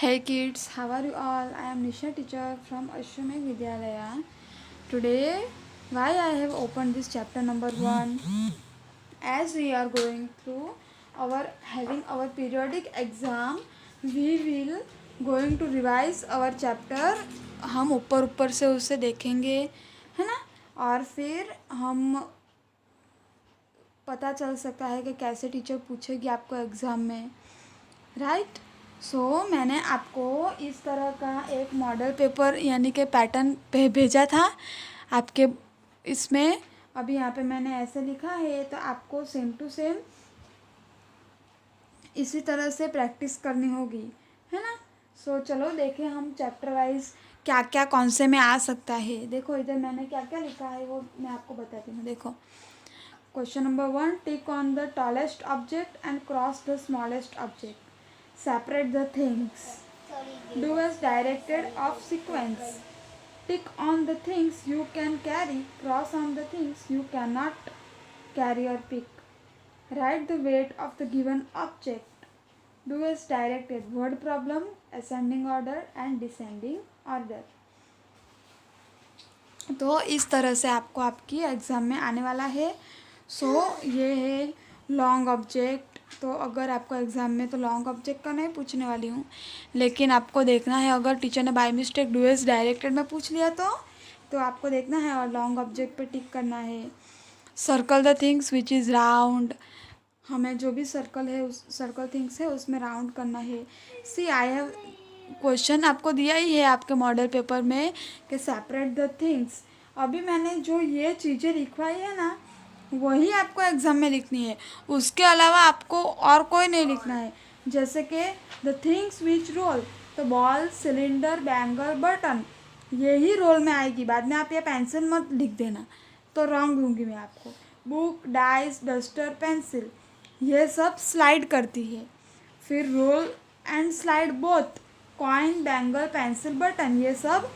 Hey kids, how are you all? I am Nisha teacher from Ashwamedh Vidyalaya. Today, why I have opened this chapter number 1, as we are going through having our periodic exam, we will going to revise our chapter. हम ऊपर ऊपर से उसे देखेंगे, है ना। और फिर हम पता चल सकता है कि कैसे टीचर पूछेगी आपको एग्ज़ाम में, राइट। मैंने आपको इस तरह का एक मॉडल पेपर यानी कि पैटर्न पे भेजा था आपके इसमें। अभी यहाँ पे मैंने ऐसे लिखा है, तो आपको सेम टू सेम इसी तरह से प्रैक्टिस करनी होगी, है ना। चलो देखें हम चैप्टर वाइज क्या क्या कौन से में आ सकता है। देखो इधर मैंने क्या क्या लिखा है वो मैं आपको बताती हूँ। देखो question number 1, tick on the tallest object and cross the smallest object. Separate the things. Do as directed of sequence. Tick on the things you can carry, cross on the things you cannot carry or pick. Write the weight of the given object. Do as directed. Word problem, ascending order and descending order. तो इस तरह से आपको आपकी exam में आने वाला है। ये है लॉन्ग ऑब्जेक्ट। तो अगर आपको एग्ज़ाम में तो लॉन्ग ऑब्जेक्ट का नहीं पूछने वाली हूँ, लेकिन आपको देखना है अगर टीचर ने by mistake do as directed में पूछ लिया तो आपको देखना है और लॉन्ग ऑब्जेक्ट पे टिक करना है। Circle the things which is round, हमें जो भी सर्कल है उस सर्कल थिंग्स है उसमें राउंड करना है। सी आई हैव क्वेश्चन आपको दिया ही है आपके मॉडल पेपर में कि सेपरेट द थिंग्स। अभी मैंने जो ये चीज़ें लिखवाई है ना, वही आपको एग्ज़ाम में लिखनी है, उसके अलावा आपको और कोई नहीं लिखना है। जैसे कि द थिंग्स विच रोल, तो बॉल, सिलेंडर, बैंगल, बटन, यही रोल में आएगी। बाद में आप ये पेंसिल मत लिख देना, तो रॉन्ग दूंगी मैं आपको। बुक, डाइस, डस्टर, पेंसिल, ये सब स्लाइड करती है। फिर roll and slide both, coin, bangle, pencil, button, ये सब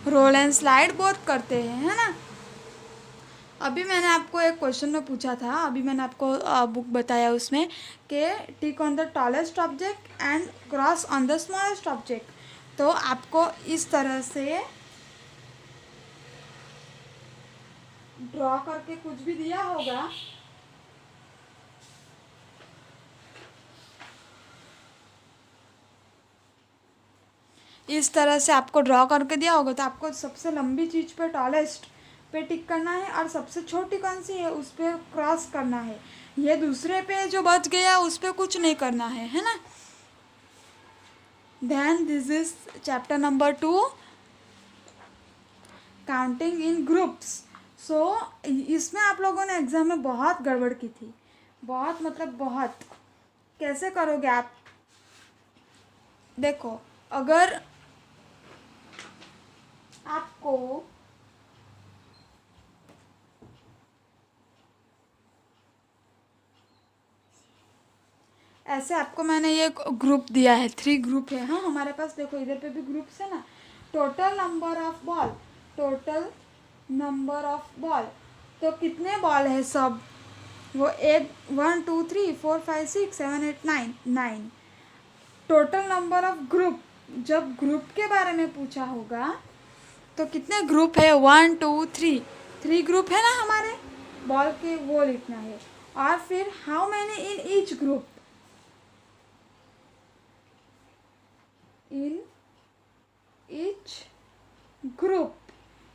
रोल एंड स्लाइड बोथ करते हैं, है ना। अभी मैंने आपको एक क्वेश्चन में पूछा था, अभी मैंने आपको बुक बताया उसमें कि tick on the tallest object and cross on the smallest object. तो आपको इस तरह से ड्रॉ करके कुछ भी दिया होगा, इस तरह से आपको ड्रॉ करके दिया होगा, तो आपको सबसे लंबी चीज़ पे टॉलेस्ट पे टिक करना है और सबसे छोटी कौन सी है उस पर क्रॉस करना है। ये दूसरे पे जो बच गया उस पर कुछ नहीं करना है ना। Then this is chapter number 2, counting in groups. इसमें आप लोगों ने एग्ज़ाम में बहुत गड़बड़ की थी, बहुत मतलब बहुत। कैसे करोगे आप? देखो अगर आपको ऐसे आपको मैंने ये ग्रुप दिया है, 3 ग्रुप है। हाँ हमारे पास देखो इधर पे भी ग्रुप्स है ना। Total number of ball, total number of ball, तो कितने बॉल है सब? वो 1 2 3 4 5 6 7 8 9। टोटल नंबर ऑफ ग्रुप, जब ग्रुप के बारे में पूछा होगा तो कितने ग्रुप है? 1 2 3, 3 ग्रुप है ना हमारे बॉल के, वो लिखना है। और फिर how many in each group, in each group,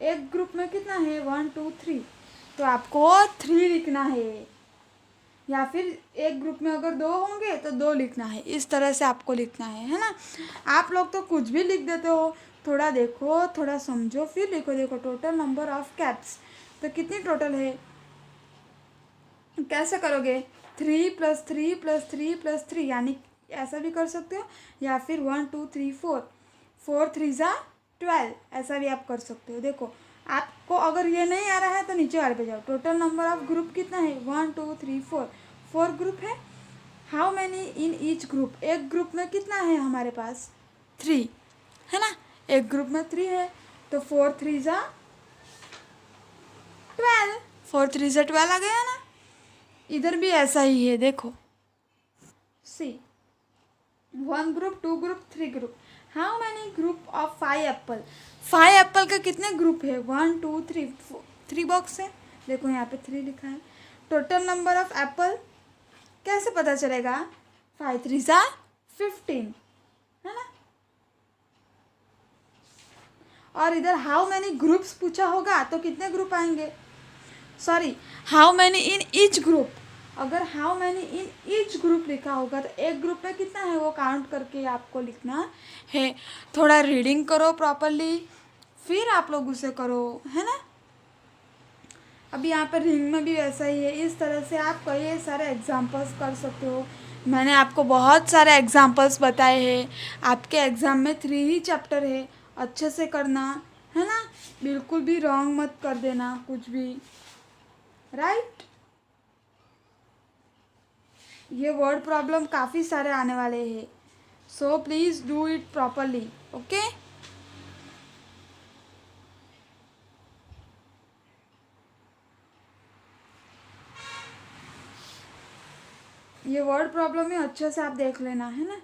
एक ग्रुप में कितना है? 1 2 3, तो आपको 3 लिखना है। या फिर एक ग्रुप में अगर 2 होंगे तो 2 लिखना है। इस तरह से आपको लिखना है ना। आप लोग तो कुछ भी लिख देते हो, थोड़ा देखो, थोड़ा समझो फिर लिखो। देखो टोटल नंबर ऑफ कैट्स, तो कितनी टोटल है? कैसे करोगे? 3 + 3 + 3 + 3, यानी ऐसा भी कर सकते हो, या फिर 1 2 3 4, 4 3 ज़ा 12, ऐसा भी आप कर सकते हो। देखो आपको अगर ये नहीं आ रहा है तो नीचे वाले पे जाओ। टोटल नंबर ऑफ ग्रुप कितना है? 1 2 3 4, 4 ग्रुप है। How many in each group, एक ग्रुप में कितना है हमारे पास? 3, है ना। एक ग्रुप में 3 है, तो 4 3 ज़ा 12, 4 3 ज़ा 12 आ गया ना। इधर भी ऐसा ही है, देखो सी 1 group, 2 group, 3 group. How many group of 5 Apple? 5 Apple का कितने ग्रुप है? 1 2 3 3 बॉक्स है। देखो यहाँ पे 3 लिखा है। टोटल नंबर ऑफ एप्पल कैसे पता चलेगा? 5 3 सा 15, है ना। और इधर हाउ मैनी ग्रुप्स पूछा होगा तो कितने ग्रुप आएंगे? Sorry, how many in each group. अगर how many in each group लिखा होगा तो एक ग्रुप में कितना है वो काउंट करके आपको लिखना है। थोड़ा रीडिंग करो प्रॉपरली, फिर आप लोग उसे करो, है ना। अभी यहाँ पर रिंग में भी वैसा ही है। इस तरह से आप कई सारे एग्जाम्पल्स कर सकते हो। मैंने आपको बहुत सारे एग्जाम्पल्स बताए हैं। आपके एग्ज़ाम में 3 ही चैप्टर है, अच्छे से करना, है ना। बिल्कुल भी रॉन्ग मत कर देना कुछ भी, राइट। ये वर्ड प्रॉब्लम काफ़ी सारे आने वाले हैं, so please do it properly, okay. ये वर्ड प्रॉब्लम है, अच्छे से आप देख लेना, है ना।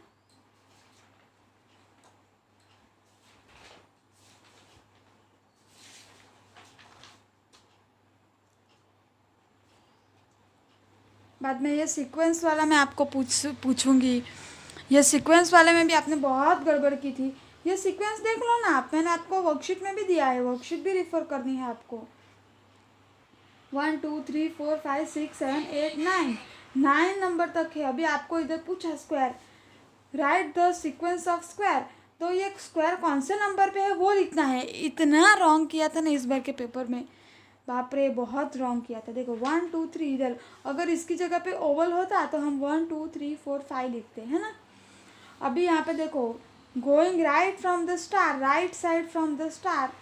बाद में ये सीक्वेंस वाला मैं आपको पूछूंगी। ये सीक्वेंस वाले में भी आपने बहुत गड़बड़ की थी। ये सीक्वेंस देख लो ना आप, मैंने आपको वर्कशीट में भी दिया है, वर्कशीट भी रिफ़र करनी है आपको। 1 2 3 4 5 6 7 8 9, 9 नंबर तक है। अभी आपको इधर पूछा square, right the sequence of square, तो ये स्क्वायर कौन से नंबर पे है वो लिखना है। इतना रॉन्ग किया था ना इस बार के पेपर में, बाप रे बहुत रॉन्ग किया था। देखो 1 2 3 इधर, अगर इसकी जगह पे ओवल होता तो हम 1 2 3 4 5 लिखते, है ना। अभी यहाँ पे देखो, going right from the star, right side from the star,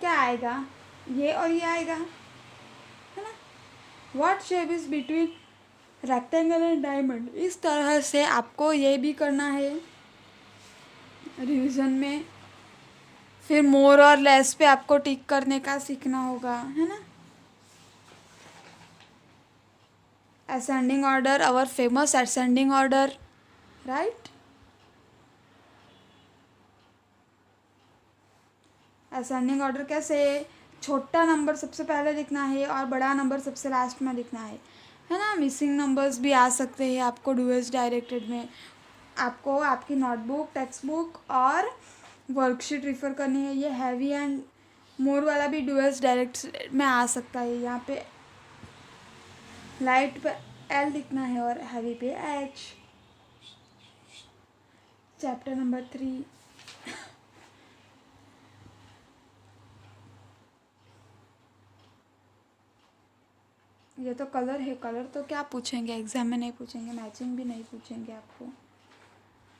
क्या आएगा? ये और ये आएगा, है ना। What shape is between rectangle and diamond? इस तरह से आपको ये भी करना है रिवीजन में। फिर मोर और लेस पे आपको टिक करने का सीखना होगा, है ना। Ascending order, our famous ascending order, right. Ascending order कैसे? छोटा नंबर सबसे पहले लिखना है और बड़ा नंबर सबसे लास्ट में लिखना है ना। मिसिंग नंबर्स भी आ सकते हैं आपको डुअल्स डायरेक्टेड में। आपको आपकी नोटबुक, टेक्स्ट बुक और वर्कशीट रिफ़र करनी है। ये हैवी एंड मोर वाला भी डुअल्स डायरेक्ट में आ सकता है। यहाँ पे लाइट पे एल लिखना है और हैवी पे एच। Chapter number 3। ये तो कलर है, कलर तो क्या पूछेंगे एग्जाम में, नहीं पूछेंगे, मैचिंग भी नहीं पूछेंगे आपको,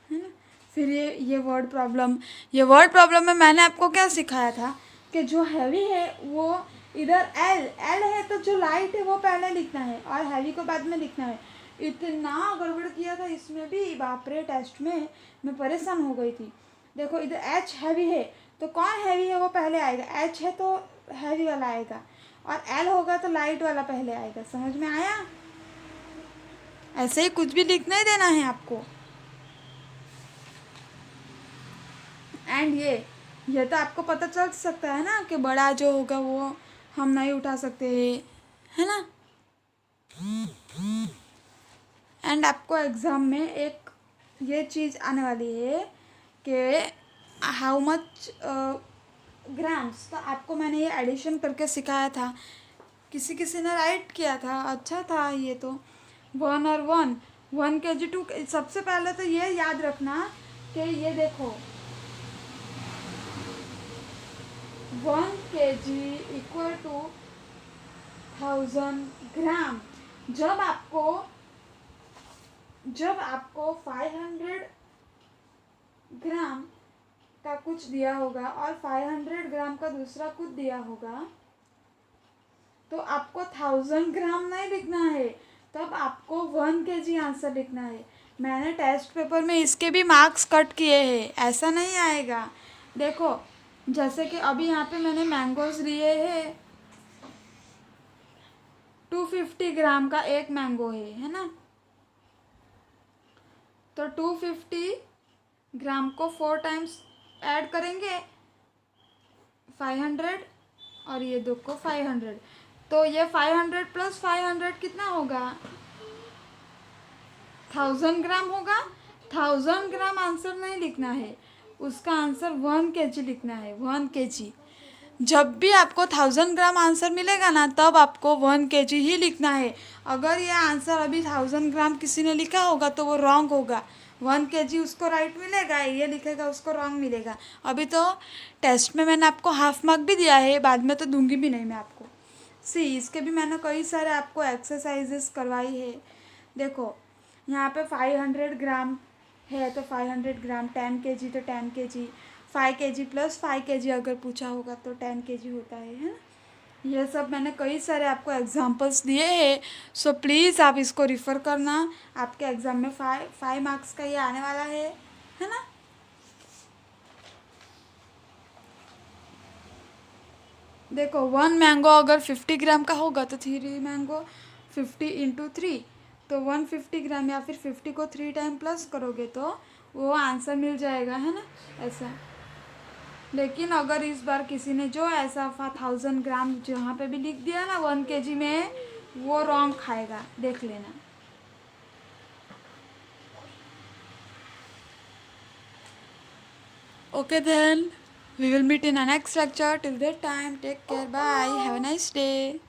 है ना। फिर ये वर्ड प्रॉब्लम, ये वर्ड प्रॉब्लम में मैंने आपको क्या सिखाया था कि जो हैवी है वो इधर एल एल है, तो जो लाइट है वो पहले लिखना है और हैवी को बाद में लिखना है। इतना गड़बड़ किया था इसमें भी, बाप रे, टेस्ट में मैं परेशान हो गई थी। देखो इधर एच हैवी है तो कौन हैवी है वो पहले आएगा, एच है तो हैवी वाला आएगा, और एल होगा तो लाइट वाला पहले आएगा। समझ में आया? ऐसे ही कुछ भी लिखना ही देना है आपको। एंड ये तो आपको पता चल सकता है ना कि बड़ा जो होगा वो हम नहीं उठा सकते, है ना। एंड आपको एग्ज़ाम में एक ये चीज़ आने वाली है कि हाउ मच ग्राम्स, तो आपको मैंने ये एडिशन करके सिखाया था, किसी किसी ने राइट किया था, अच्छा था ये तो। 1 और 1, 1 kg 2 kg, सबसे पहले तो ये याद रखना कि ये देखो 1 kg इक्वल टू 1000 ग्राम। जब आपको 500 ग्राम का कुछ दिया होगा और 500 ग्राम का दूसरा कुछ दिया होगा, तो आपको 1000 ग्राम नहीं लिखना है, तब आपको 1 kg आंसर लिखना है। मैंने टेस्ट पेपर में इसके भी मार्क्स कट किए हैं, ऐसा नहीं आएगा। देखो जैसे कि अभी यहाँ पे मैंने मैंगोज लिए हैं, 250 ग्राम का एक मैंगो है ना। तो 250 ग्राम को 4 टाइम्स ऐड करेंगे 500, और ये दो को 500, तो ये 500 प्लस 500 कितना होगा, 1000 ग्राम होगा। 1000 ग्राम आंसर नहीं लिखना है, उसका आंसर 1 kg लिखना है, 1 kg। जब भी आपको 1000 ग्राम आंसर मिलेगा ना, तब आपको 1 kg ही लिखना है। अगर ये आंसर अभी 1000 ग्राम किसी ने लिखा होगा तो वो रॉन्ग होगा। 1 kg उसको राइट मिलेगा, ये लिखेगा उसको रॉन्ग मिलेगा। अभी तो टेस्ट में मैंने आपको हाफ मार्क भी दिया है, बाद में तो दूंगी भी नहीं मैं आपको। इसके भी मैंने कई सारे आपको एक्सरसाइजेस करवाई है। देखो यहाँ पे 500 ग्राम है तो 500 ग्राम, 10 kg तो 10 kg, 5 kg प्लस 5 kg अगर पूछा होगा तो 10 kg होता है ना। ये सब मैंने कई सारे आपको एग्जांपल्स दिए हैं। सो प्लीज़ आप इसको रिफ़र करना, आपके एग्ज़ाम में 5 मार्क्स का ये आने वाला है ना। देखो 1 मैंगो अगर 50 ग्राम का होगा तो 3 मैंगो 50 इंटू 3, तो 150 ग्राम, या फिर 50 को 3 टाइम प्लस करोगे तो वो आंसर मिल जाएगा, है ना, ऐसा। लेकिन अगर इस बार किसी ने जो ऐसा 1000 ग्राम जहाँ पे भी लिख दिया ना 1 kg में, वो रॉन्ग खाएगा, देख लेना। Okay then, we will meet in our next lecture. Till that time, take care. Bye. Have a nice day.